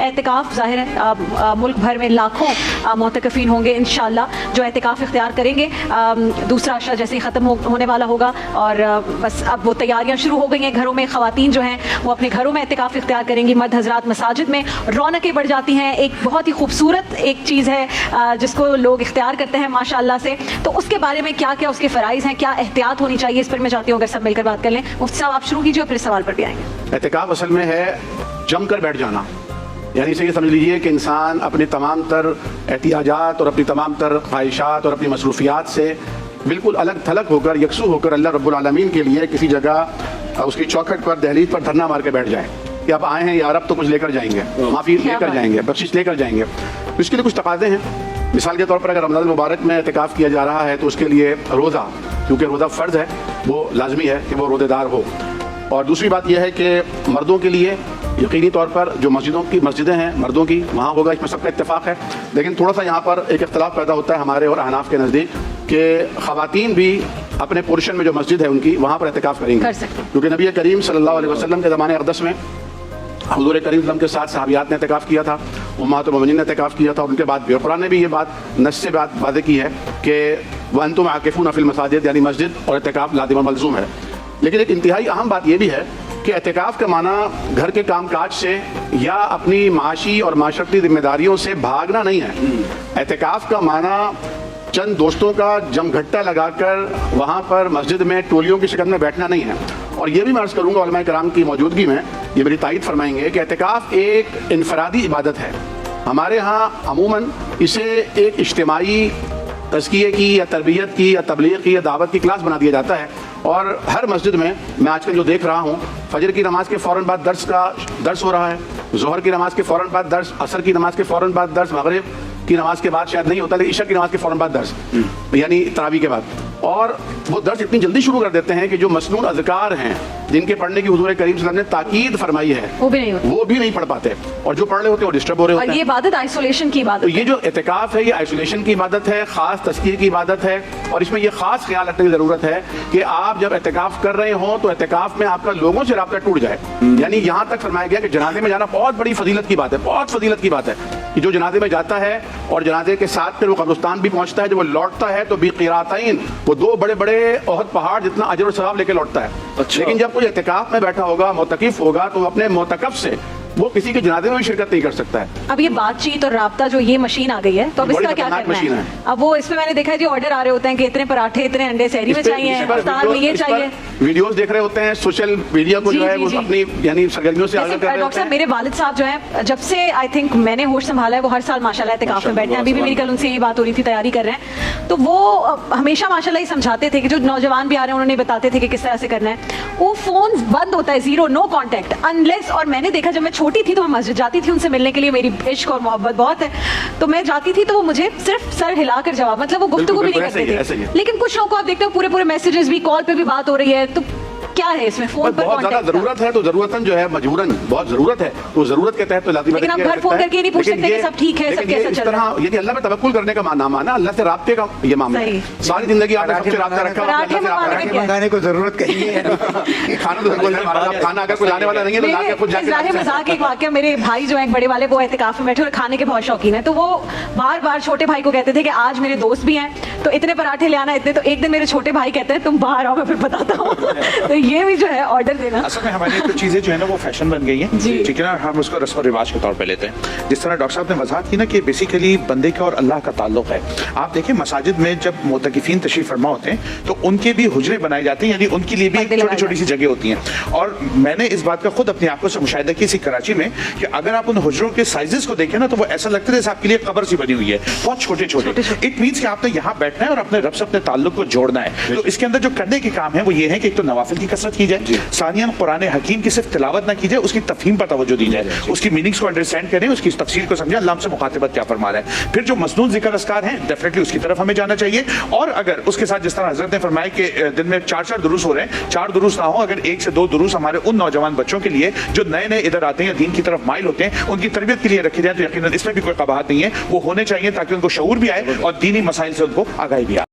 एहतिकाफ ज़ाहिर है मुल्क भर में लाखों मोतकफ़ीन होंगे इंशाअल्लाह जो एहतिकाफ इख्तियार करेंगे। दूसरा अशरा जैसे ही ख़त्म होने वाला होगा और बस अब वो तैयारियाँ शुरू हो गई हैं घरों में। ख़वातीन जो हैं वो अपने घरों में एहतिकाफ इख्तियार करेंगी, मर्द हज़रात मसाजिद में, रौनकें बढ़ जाती हैं। एक बहुत ही खूबसूरत एक चीज़ है जिसको लोग इख्तियार करते हैं माशाअल्लाह से। तो उसके बारे में क्या क्या उसके फ़राइज़ हैं, क्या एहतियात होनी चाहिए, इस पर मैं चाहती हूँ अगर सब मिलकर बात कर लें। मुफ्ती साहब आप शुरू कीजिए और फिर सवाल पर भी आएंगे। एहतिकाफ असल में है जम कर बैठ जाना, यानी इसे ये समझ लीजिए कि इंसान अपनी तमाम तर एहतियाजात और अपनी तमाम तर ख्वाहिशात और अपनी मसरूफियात से बिल्कुल अलग थलग होकर यकसू होकर अल्लाह रब्बुल आलमीन के लिए किसी जगह उसकी चौखट पर दहलीज पर धरना मार के बैठ जाए कि आप आए हैं यार अब तो कुछ लेकर जाएंगे, माफ़ी लेकर जाएंगे, बख्शिश लेकर जाएंगे। तो इसके लिए कुछ तकाज़े हैं। मिसाल के तौर पर अगर रमज़ान मुबारक में एहतिकाफ किया जा रहा है तो उसके लिए रोज़ा, क्योंकि रोज़ा फ़र्ज़ है, वो लाजमी है कि वो रोज़ेदार हो। और दूसरी बात यह है कि मर्दों के लिए यकीनी तौर पर जो मस्जिदें हैं मर्दों की वहाँ होगा, इसमें सबका इत्तेफाक है। लेकिन थोड़ा सा यहाँ पर एक इख्तलाफ पैदा होता है हमारे और अहनाफ के नज़दीक कि ख़वातीन भी अपने पोर्शन में जो मस्जिद है उनकी वहाँ पर एहतिकाफ करेंगे, क्योंकि नबी करीम सल्लल्लाहु अलैहि वसल्लम के ज़माने अक़दस में हुज़ूर करीम के साथ सहाबियात ने एहतिकाफ किया था, उम्महातुल मोमिनीन ने एहतिकाफ किया था, और उनके बाद भी कुरान ने भी ये बात नस्स से बात वाज़ेह की है कि वअंतुम आकिफून फ़िल मसाजिद, यानी मस्जिद और एहतिकाफ लाज़िम और मलज़ूम है। लेकिन एक इंतहाई अहम बात यह भी है कि एहतिकाफ का माना घर के कामकाज से या अपनी माशी और माशरती जिम्मेदारियों से भागना नहीं है। एहतिकाफ का माना चंद दोस्तों का जमघट्टा लगाकर वहाँ पर मस्जिद में टोलियों की शक्ल में बैठना नहीं है। और ये भी मैं अर्ज़ करूँगा उलमा कराम की मौजूदगी में ये मेरी तायीद फरमाएंगे कि एहतिकाफ एक इनफरादी इबादत है। हमारे यहाँ अमूमन इसे एक इज्तिमाई तज़किये की या तरबियत की या तबलीग की या दावत की क्लास बना दिया जाता है। और हर मस्जिद में मैं आजकल जो देख रहा हूँ, फजर की नमाज के फ़ौरन बाद दर्स हो रहा है, ज़ोहर की नमाज के फ़ौरन बाद दर्स, असर की नमाज के फ़ौरन बाद दर्स, मगरिब की नमाज के बाद शायद नहीं होता लेकिन इशा की नमाज के फ़ौरन बाद दर्स, यानी तरावी के बाद। और वो दर्स इतनी जल्दी शुरू कर देते हैं कि जो मसनून अज़कार हैं जिनके पढ़ने की हुज़ूर करीम सल्लल्लाहु अलैहि वसल्लम ने ताकीद फरमाई है वो भी नहीं पढ़ पाते, और जो पढ़ रहे होते हैं वो डिस्टर्ब हो रहे होते हैं। और ये इबादत आइसोलेशन की इबादत, तो ये जो एहतिकाफ है ये आइसोलेशन की इबादत है, ख़ास तज़किये की इबादत है। और इसमें ये ख़ास ख्याल रखने की ज़रूरत है कि आप जब एहतिकाफ कर रहे हों तो एहतिकाफ में आपका लोगों से राब्ता टूट जाए। यानी यहाँ तक फरमाया गया कि जनाजे में जाना बहुत बड़ी फजीलत की बात है, बहुत फजीलत की बात है कि जो जनाजे में जाता है और जनाजे के साथ फिर वो कब्रिस्तान भी पहुँचता है, जब वो लौटता है तो बिक़िरातैन, वो दो बड़े बड़े ओहद पहाड़ जितना अजर और सवाब लेके लौटता है। अच्छा। लेकिन जब कोई एहतिकाफ में बैठा होगा, मोतकिफ होगा, तो अपने मोतकफ से वो किसी के जनाजे में भी शिरकत नहीं कर सकता है। अब ये बातचीत और राब्ता जो ये मशीन आ गई है तो अब इसका क्या करना है? अब वो इसमें मैंने देखा है जी ऑर्डर आ रहे होते हैं कि इतने पराठे इतने अंडे सहरी में चाहिए, इफ्तार में ये चाहिए, वीडियोस देख रहे होते हैं, सोशल मीडिया को जो है वो अपनी यानी सरगर्मियों से आगे कर रहे डॉक्टर साहब मेरे वालिद साहब जो है जब से आई थिंक मैंने होश संभाला है वो हर साल माशाल्लाह एहतिकाफ में बैठे हैं। अभी भी मेरी कल उनसे यही बात हो रही थी, तैयारी कर रहे हैं, तो वो हमेशा माशाल्लाह ही समझाते थे कि जो नौजवान भी आ रहे हैं उन्होंने बताते थे कि किस तरह से करना है। वो फोन बंद होता है, जीरो, नो कॉन्टेक्ट अनलेस। और मैंने देखा जब मैं छोटी थी तो मैं मस्जिद जाती थी उनसे मिलने के लिए, मेरी इश्क और मोहब्बत बहुत है, तो मैं जाती थी तो वो मुझे सिर्फ सर हिलाकर जवाब, मतलब वो गुफ्तगू भी नहीं करते थे। लेकिन कुछ लोगों को आप देखते हो पूरे पूरे मैसेजेस भी, कॉल पे भी बात हो रही है, तो क्या है इसमें फोन पर बहुत ज्यादा जरूरत है तो जरूरतन जो है मजबूरन बहुत जरूरत है तो जरूरत के तहत तो लाज़िम है। लेकिन आप घर फोन करके नहीं पूछ सकते कि सब ठीक है, सब कैसा चल रहा है। यदि अल्लाह पे तवक्कुल करने का नाम है ना, अल्लाह से राब्ते का ये मामला है। सारी जिंदगी आपने सबसे राब्ता रखा, पराठे मंगाने को जरूरत कहीं है। खाना तो खाना अगर कोई लाने वाला नहीं है तो लाके खुद जाके। मजाक एक वाकया, मेरे भाई जो है बड़े वाले वो एहतिकाफ में बैठे और खाने के बहुत शौकीन है, तो वो बार बार छोटे भाई को कहते थे कि आज मेरे दोस्त भी हैं तो इतने पराठे ले आना इतने। तो एक दिन मेरे छोटे भाई कहते हैं तुम बाहर आओ मैं फिर बताता हूँ। तो ये भी जो है ऑर्डर देना, असल में हमारी कुछ चीजें जो है ना वो फैशन बन गई हैं, ठीक है ना, हम उसको रस्म और रिवाज के तौर पे लेते हैं। जिस तरह डॉक्टर साहब ने वजाहत की ना कि बेसिकली बंदे का और अल्लाह का ताल्लुक है। आप देखें मसाजिद में जब मोतकिफीन तशरीफ फरमा होते हैं तो उनके भी हुजरे बनाए जाते हैं, यानी उनके लिए भी छोटी छोटी सी जगह होती हैं। और मैंने इस बात का खुद अपनी आंखों से मुशाहिदा किया कराची में कि अगर आप उन हुजरों के साइजेस को देखें ना तो वो ऐसा लगता है जैसे आपके लिए कब्र सी बनी हुई है, बहुत छोटे छोटे। इट मीन्स कि आपने यहाँ बैठना है और अपने रब से अपने ताल्लुक को जोड़ना है। तो इसके अंदर जो करने के काम है वो ये है कि एक तो नवाफिल की कसरत की जाए, सानियन कुरान हकीम की सिर्फ तिलावत ना की जाए, उसकी तफहीम पर तवज्जो दी जाए, उसकी मीनिंग्स को अंडरस्टैंड करें, उसकी तफसीर को समझें, अल्लाह हमसे मुखातिबत क्या फरमा रहा है। फिर जो मसनून जिक्र अस्कार हैं डेफिनेटली उसकी तरफ हमें जाना चाहिए। और अगर उसके साथ जिस तरह हजरत ने फरमाया कि दिन में 4 दुरूस हो रहे हैं, 4 दुरूस ना हो, अगर 1 से 2 दुरूस हमारे उन नौजवान बच्चों के लिए जो नए नए इधर आते हैं, दीन की तरफ माइल होते हैं, उनकी तरबियत के लिए रखे जाए तो यकीनन इसमें भी कोई कबाहत नहीं है, वो होने चाहिए ताकि उनको शऊर भी आए और दीनी मसाइल से उनको आगाही भी आए।